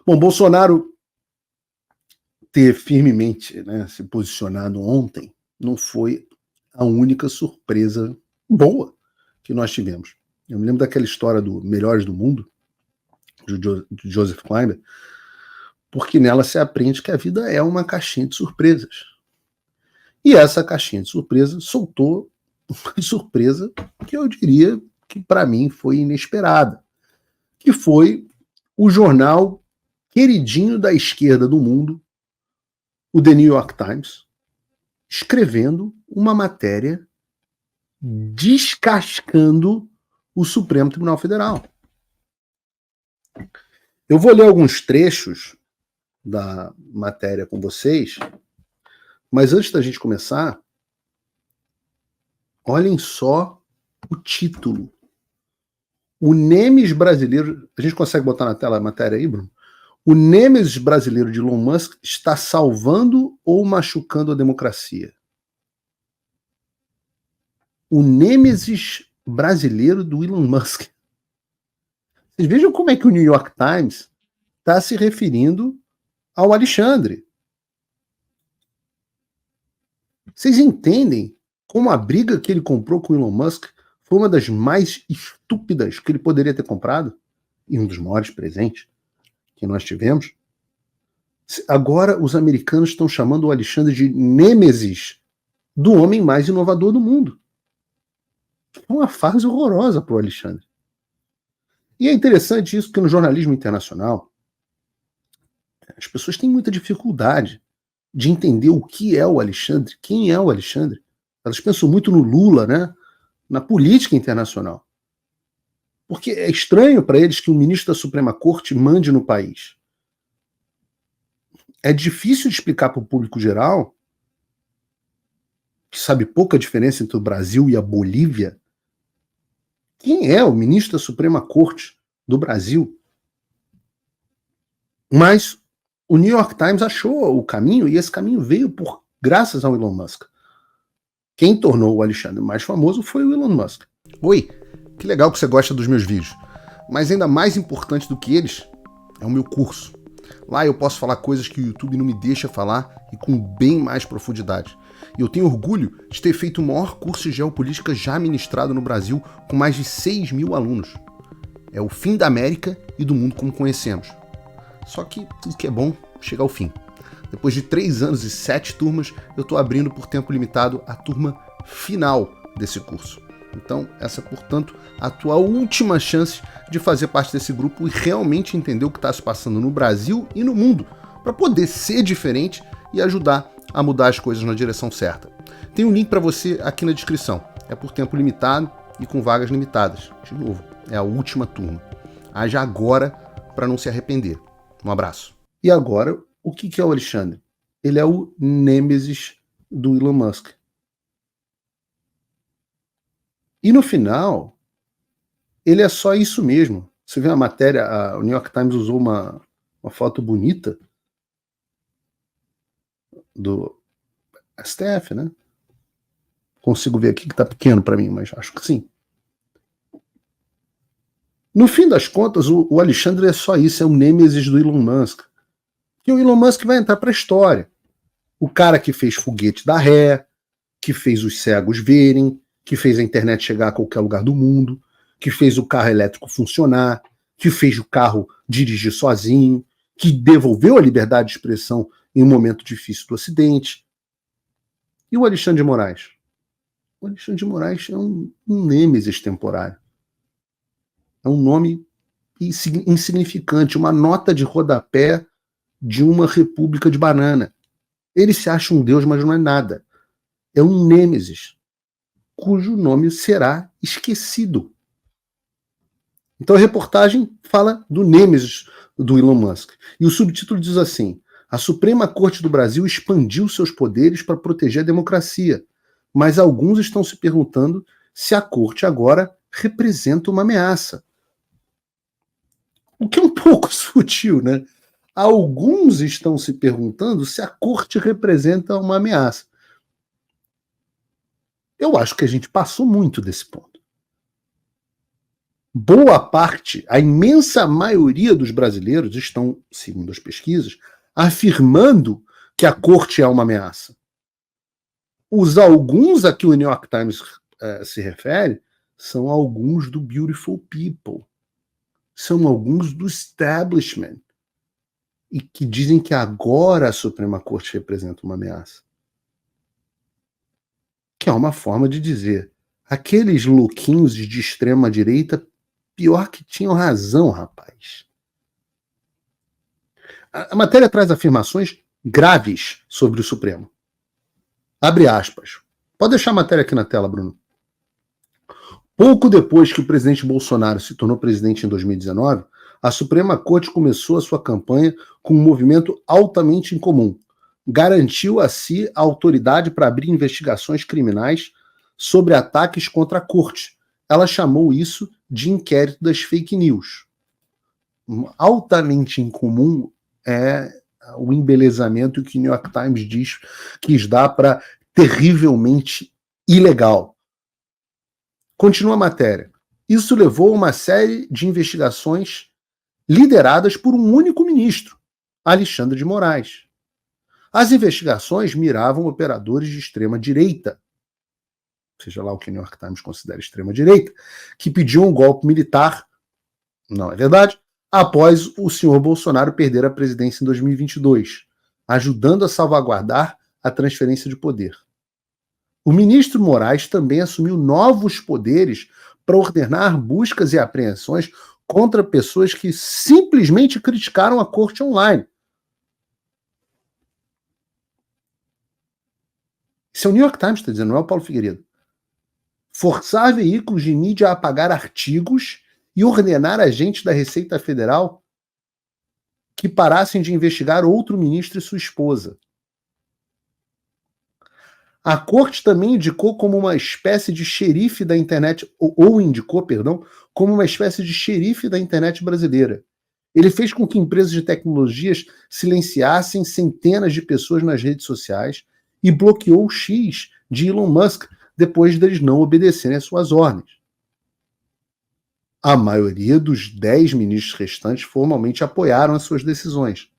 Bom, Bolsonaro ter firmemente, né, se posicionado ontem não foi a única surpresa boa que nós tivemos. Eu me lembro daquela história do Melhores do Mundo, de Joseph Klimber, porque nela se aprende que a vida é uma caixinha de surpresas. E essa caixinha de surpresa soltou uma surpresa que eu diria que para mim foi inesperada, que foi o jornal queridinho da esquerda do mundo, o The New York Times, escrevendo uma matéria descascando o Supremo Tribunal Federal. Eu vou ler alguns trechos da matéria com vocês, mas antes da gente começar, olhem só o título. O Nêmesis brasileiro... A gente consegue botar na tela a matéria aí, Bruno? O Nêmesis brasileiro de Elon Musk está salvando ou machucando a democracia? O Nêmesis brasileiro do Elon Musk. Vocês vejam como é que o New York Times está se referindo ao Alexandre. Vocês entendem como a briga que ele comprou com o Elon Musk foi uma das mais estúpidas que ele poderia ter comprado? E um dos maiores presentes que nós tivemos? Agora os americanos estão chamando o Alexandre de Nêmesis do homem mais inovador do mundo. É uma fase horrorosa para o Alexandre. E é interessante isso, porque no jornalismo internacional as pessoas têm muita dificuldade de entender o que é o Alexandre, quem é o Alexandre. Elas pensam muito no Lula, né? Na política internacional. Porque é estranho para eles que um ministro da Suprema Corte mande no país. É difícil de explicar para o público geral, que sabe pouca diferença entre o Brasil e a Bolívia, quem é o ministro da Suprema Corte do Brasil. Mas o New York Times achou o caminho, e esse caminho veio graças ao Elon Musk. Quem tornou o Alexandre mais famoso foi o Elon Musk. Oi, que legal que você gosta dos meus vídeos. Mas ainda mais importante do que eles é o meu curso. Lá eu posso falar coisas que o YouTube não me deixa falar e com bem mais profundidade. E eu tenho orgulho de ter feito o maior curso de geopolítica já ministrado no Brasil, com mais de 6.000 alunos. É o fim da América e do mundo como conhecemos. Só que tudo que é bom chega ao fim. Depois de 3 anos e 7 turmas, eu estou abrindo por tempo limitado a turma final desse curso. Então, essa é, portanto, a tua última chance de fazer parte desse grupo e realmente entender o que está se passando no Brasil e no mundo, para poder ser diferente e ajudar a mudar as coisas na direção certa. Tem um link para você aqui na descrição. É por tempo limitado e com vagas limitadas. De novo, é a última turma. Haja agora para não se arrepender. Um abraço. E agora, o que é o Alexandre? Ele é o Nêmesis do Elon Musk. E no final, ele é só isso mesmo. Você vê a matéria, o New York Times usou uma foto bonita do STF, né? Consigo ver aqui que tá pequeno para mim, mas acho que sim. No fim das contas, o Alexandre é só isso, é o Nêmesis do Elon Musk. E o Elon Musk vai entrar para a história. O cara que fez foguete da ré, que fez os cegos verem, que fez a internet chegar a qualquer lugar do mundo, que fez o carro elétrico funcionar, que fez o carro dirigir sozinho, que devolveu a liberdade de expressão em um momento difícil do Ocidente. E o Alexandre de Moraes? O Alexandre de Moraes é um nêmesis temporário. É um nome insignificante, uma nota de rodapé de uma república de banana. Ele se acha um deus, mas não é nada. É um nêmesis, cujo nome será esquecido. Então a reportagem fala do nêmesis do Elon Musk. E o subtítulo diz assim: a Suprema Corte do Brasil expandiu seus poderes para proteger a democracia, mas alguns estão se perguntando se a Corte agora representa uma ameaça. O que é um pouco sutil, né? Alguns estão se perguntando se a Corte representa uma ameaça. Eu acho que a gente passou muito desse ponto. boa parte, a imensa maioria dos brasileiros estão, segundo as pesquisas, afirmando que a corte é uma ameaça. Os alguns a que o New York Times se refere são alguns do Beautiful People, são alguns do establishment, e que dizem que agora a Suprema Corte representa uma ameaça. Que é uma forma de dizer, aqueles louquinhos de extrema direita, pior que tinham razão, rapaz. A matéria traz afirmações graves sobre o Supremo. Abre aspas. Pode deixar a matéria aqui na tela, Bruno. Pouco depois que o presidente Bolsonaro se tornou presidente em 2019, a Suprema Corte começou a sua campanha com um movimento altamente incomum. Garantiu a si a autoridade para abrir investigações criminais sobre ataques contra a Corte. Ela chamou isso de inquérito das fake news. Altamente incomum é o embelezamento que o New York Times quis dar para terrivelmente ilegal. Continua a matéria. Isso levou a uma série de investigações lideradas por um único ministro, Alexandre de Moraes. As investigações miravam operadores de extrema-direita, seja lá o que o New York Times considera extrema-direita, que pediam um golpe militar, não é verdade, após o senhor Bolsonaro perder a presidência em 2022, ajudando a salvaguardar a transferência de poder. O ministro Moraes também assumiu novos poderes para ordenar buscas e apreensões contra pessoas que simplesmente criticaram a corte online. Isso é o New York Times que está dizendo, não é o Paulo Figueiredo. Forçar veículos de mídia a apagar artigos e ordenar agentes da Receita Federal que parassem de investigar outro ministro e sua esposa. A corte também indicou como uma espécie de xerife da internet, como uma espécie de xerife da internet brasileira. Ele fez com que empresas de tecnologias silenciassem centenas de pessoas nas redes sociais e bloqueou o X de Elon Musk depois deles não obedecerem às suas ordens. A maioria dos 10 ministros restantes formalmente apoiaram as suas decisões.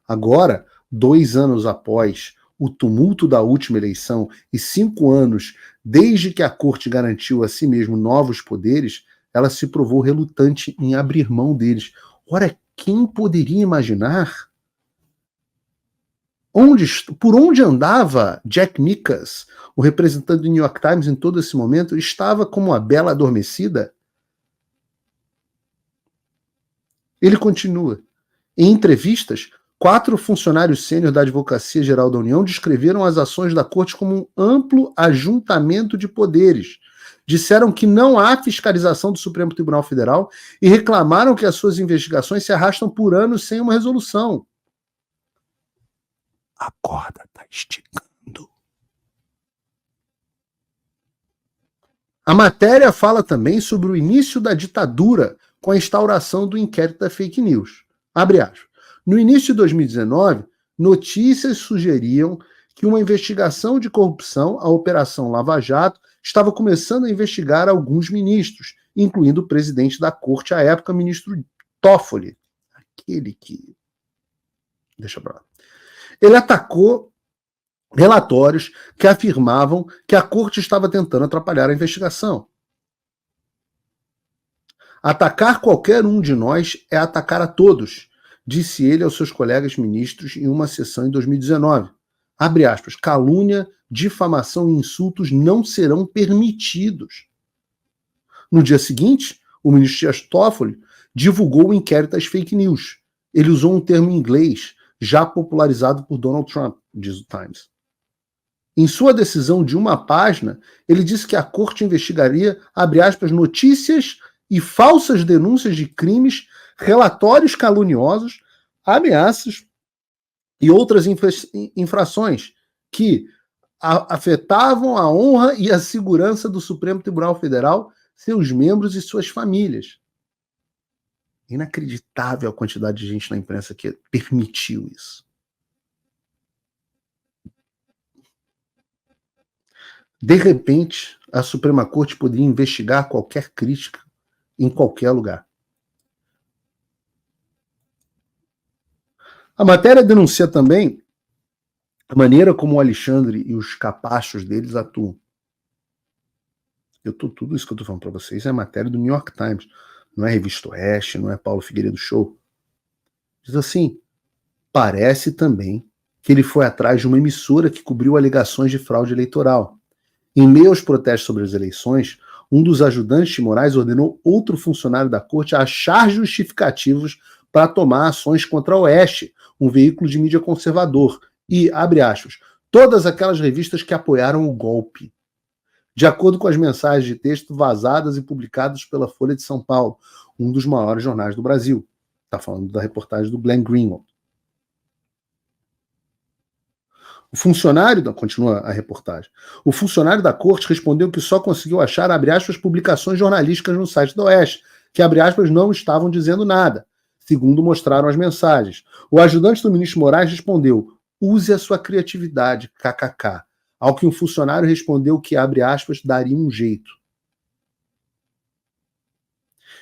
Agora, 2 anos após o tumulto da última eleição e 5 anos desde que a corte garantiu a si mesmo novos poderes, ela se provou relutante em abrir mão deles. Ora, quem poderia imaginar? Por onde andava Jack Nickas, o representante do New York Times em todo esse momento, estava como uma bela adormecida? Ele continua. Em entrevistas, 4 funcionários sênior da Advocacia Geral da União descreveram as ações da Corte como um amplo ajuntamento de poderes. Disseram que não há fiscalização do Supremo Tribunal Federal e reclamaram que as suas investigações se arrastam por anos sem uma resolução. A corda está esticando. A matéria fala também sobre o início da ditadura com a instauração do inquérito da fake news. Abre aspas. No início de 2019, notícias sugeriam que uma investigação de corrupção, a Operação Lava Jato, estava começando a investigar alguns ministros, incluindo o presidente da corte à época, ministro Toffoli, aquele que... Deixa pra lá. Ele atacou relatórios que afirmavam que a corte estava tentando atrapalhar a investigação. Atacar qualquer um de nós é atacar a todos, disse ele aos seus colegas ministros em uma sessão em 2019. Abre aspas, calúnia, difamação e insultos não serão permitidos. No dia seguinte, o ministro Dias Toffoli divulgou o inquérito às fake news. Ele usou um termo em inglês, já popularizado por Donald Trump, diz o Times. Em sua decisão de uma página, ele disse que a corte investigaria, abre aspas, notícias e falsas denúncias de crimes, relatórios caluniosos, ameaças e outras infrações que afetavam a honra e a segurança do Supremo Tribunal Federal, seus membros e suas famílias. Inacreditável a quantidade de gente na imprensa que permitiu isso. De repente, a Suprema Corte poderia investigar qualquer crítica em qualquer lugar. A matéria denuncia também a maneira como o Alexandre e os capachos deles atuam. Tudo isso que eu estou falando para vocês é matéria do New York Times, não é Revista Oeste, não é Paulo Figueiredo Show. Diz assim, parece também que ele foi atrás de uma emissora que cobriu alegações de fraude eleitoral. Em meio aos protestos sobre as eleições, um dos ajudantes de Moraes ordenou outro funcionário da corte a achar justificativos para tomar ações contra a Oeste, um veículo de mídia conservador, e, abre aspas, todas aquelas revistas que apoiaram o golpe. De acordo com as mensagens de texto vazadas e publicadas pela Folha de São Paulo, um dos maiores jornais do Brasil. Está falando da reportagem do Glenn Greenwald. O funcionário, continua a reportagem, o funcionário da corte respondeu que só conseguiu achar, abre aspas, publicações jornalísticas no site da Oeste, que, abre aspas, não estavam dizendo nada, segundo mostraram as mensagens. O ajudante do ministro Moraes respondeu, use a sua criatividade, kkk, ao que um funcionário respondeu que, abre aspas, daria um jeito.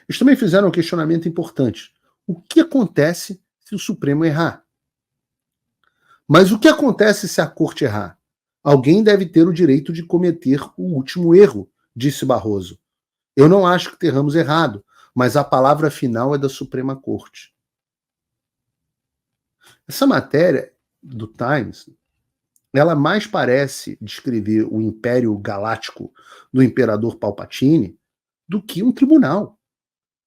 Eles também fizeram um questionamento importante. O que acontece se o Supremo errar? Mas o que acontece se a corte errar? Alguém deve ter o direito de cometer o último erro, disse Barroso. Eu não acho que tenhamos errado, mas a palavra final é da Suprema Corte. Essa matéria do Times, ela mais parece descrever o império galáctico do imperador Palpatine do que um tribunal.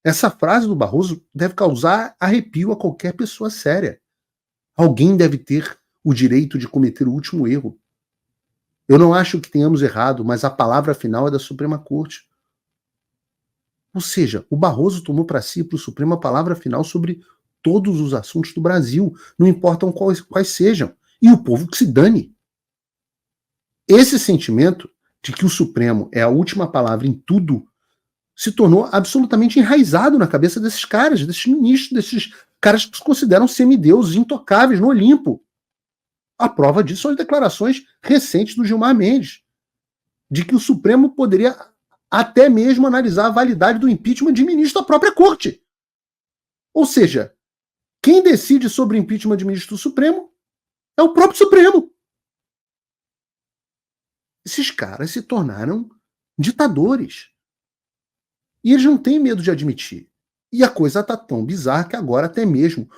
Essa frase do Barroso deve causar arrepio a qualquer pessoa séria. Alguém deve ter o direito de cometer o último erro. Eu não acho que tenhamos errado, mas a palavra final é da Suprema Corte. Ou seja, o Barroso tomou para si e para o Supremo a palavra final sobre todos os assuntos do Brasil, não importam quais sejam. E o povo que se dane. Esse sentimento de que o Supremo é a última palavra em tudo se tornou absolutamente enraizado na cabeça desses caras, desses ministros, desses caras que se consideram semideuses intocáveis no Olimpo. A prova disso são as declarações recentes do Gilmar Mendes, de que o Supremo poderia até mesmo analisar a validade do impeachment de ministro da própria corte. Ou seja, quem decide sobre o impeachment de ministro do Supremo é o próprio Supremo. Esses caras se tornaram ditadores. E eles não têm medo de admitir. E a coisa está tão bizarra que agora até mesmo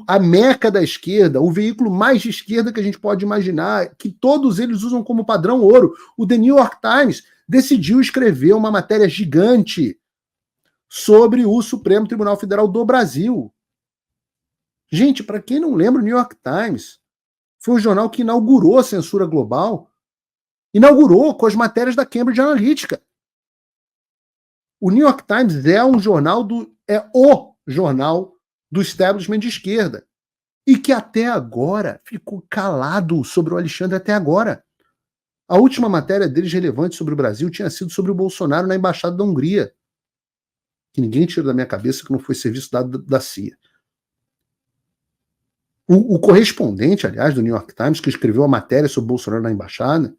a meca da esquerda, o veículo mais de esquerda que a gente pode imaginar, que todos eles usam como padrão ouro, o The New York Times, decidiu escrever uma matéria gigante sobre o Supremo Tribunal Federal do Brasil. Gente, para quem não lembra, o New York Times foi o jornal que inaugurou a censura global, inaugurou com as matérias da Cambridge Analytica. O New York Times é o jornal do establishment de esquerda. E que até agora ficou calado sobre o Alexandre até agora. A última matéria deles relevante sobre o Brasil tinha sido sobre o Bolsonaro na Embaixada da Hungria. Que ninguém tira da minha cabeça que não foi serviço dado da CIA. O correspondente, aliás, do New York Times, que escreveu a matéria sobre o Bolsonaro na Embaixada,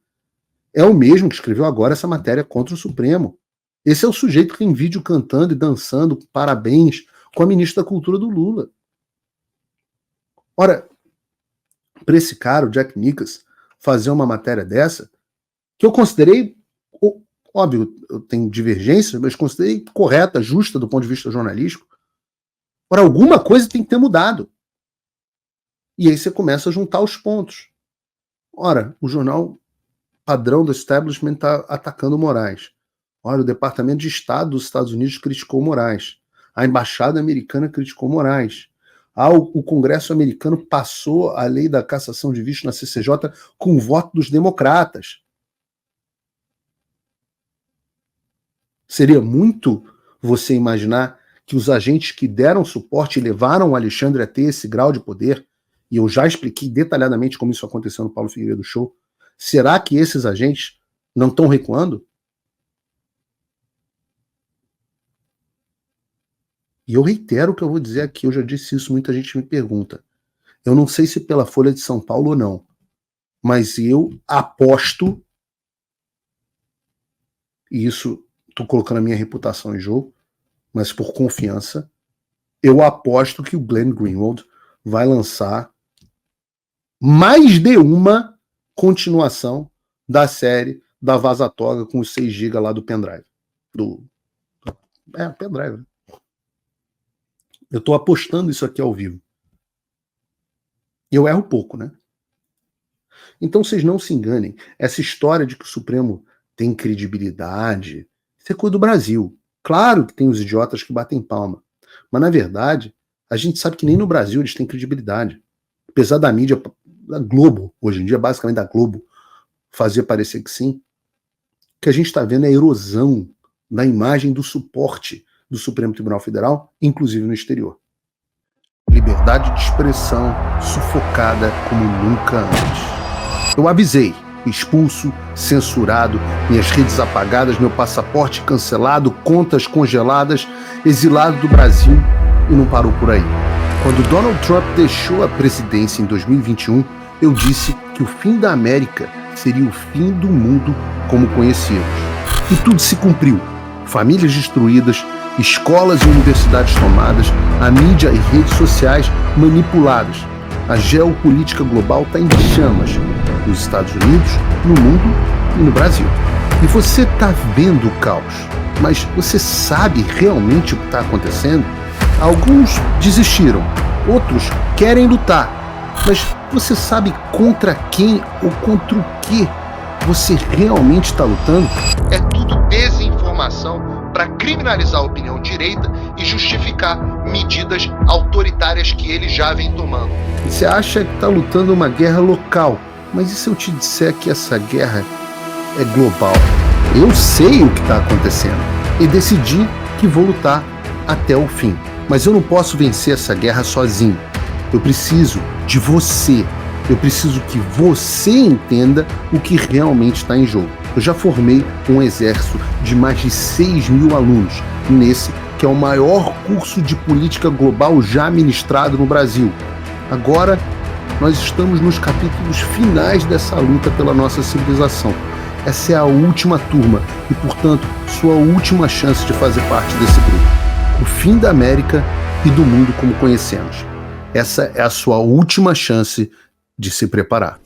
é o mesmo que escreveu agora essa matéria contra o Supremo. Esse é o sujeito que tem vídeo cantando e dançando parabéns com a ministra da Cultura do Lula. Ora, para esse cara, o Jack Nickas, fazer uma matéria dessa, que eu considerei, óbvio, eu tenho divergências, mas considerei correta, justa do ponto de vista jornalístico. Ora, alguma coisa tem que ter mudado. E aí você começa a juntar os pontos. Ora, o jornal padrão do establishment está atacando o Moraes. Ora, o Departamento de Estado dos Estados Unidos criticou Moraes. A Embaixada Americana criticou Moraes. O Congresso americano passou a lei da cassação de vistos na CCJ com o voto dos democratas. Seria muito você imaginar que os agentes que deram suporte e levaram o Alexandre a ter esse grau de poder, e eu já expliquei detalhadamente como isso aconteceu no Paulo Figueiredo Show, será que esses agentes não estão recuando? E eu reitero o que eu vou dizer aqui, eu já disse isso, muita gente me pergunta. Eu não sei se pela Folha de São Paulo ou não, mas eu aposto, e isso estou colocando a minha reputação em jogo, mas por confiança, eu aposto que o Glenn Greenwald vai lançar mais de uma continuação da série da Vaza Toga com os 6 GB lá do pendrive. Pendrive. Eu tô apostando isso aqui ao vivo. Eu erro pouco, né? Então vocês não se enganem. Essa história de que o Supremo tem credibilidade, isso é coisa do Brasil. Claro que tem os idiotas que batem palma. Mas, na verdade, a gente sabe que nem no Brasil eles têm credibilidade. Apesar da mídia, da Globo, hoje em dia, basicamente da Globo, fazer parecer que sim, o que a gente está vendo é a erosão da imagem do suporte do Supremo Tribunal Federal, inclusive no exterior. Liberdade de expressão sufocada como nunca antes. Eu avisei, expulso, censurado, minhas redes apagadas, meu passaporte cancelado, contas congeladas, exilado do Brasil, e não parou por aí. Quando Donald Trump deixou a presidência em 2021, eu disse que o fim da América seria o fim do mundo como conhecíamos. E tudo se cumpriu. Famílias destruídas, escolas e universidades tomadas, a mídia e redes sociais manipuladas. A geopolítica global está em chamas, nos Estados Unidos, no mundo e no Brasil. E você está vendo o caos, mas você sabe realmente o que está acontecendo? Alguns desistiram, outros querem lutar, mas você sabe contra quem ou contra o que você realmente está lutando? É tudo desinformação para criminalizar a opinião direita e justificar medidas autoritárias que ele já vem tomando. Você acha que está lutando uma guerra local, mas e se eu te disser que essa guerra é global? Eu sei o que está acontecendo e decidi que vou lutar até o fim. Mas eu não posso vencer essa guerra sozinho. Eu preciso de você. Eu preciso que você entenda o que realmente está em jogo. Eu já formei um exército de mais de 6.000 alunos, nesse que é o maior curso de política global já ministrado no Brasil. Agora, nós estamos nos capítulos finais dessa luta pela nossa civilização. Essa é a última turma e, portanto, sua última chance de fazer parte desse grupo. O fim da América e do mundo como conhecemos. Essa é a sua última chance de se preparar.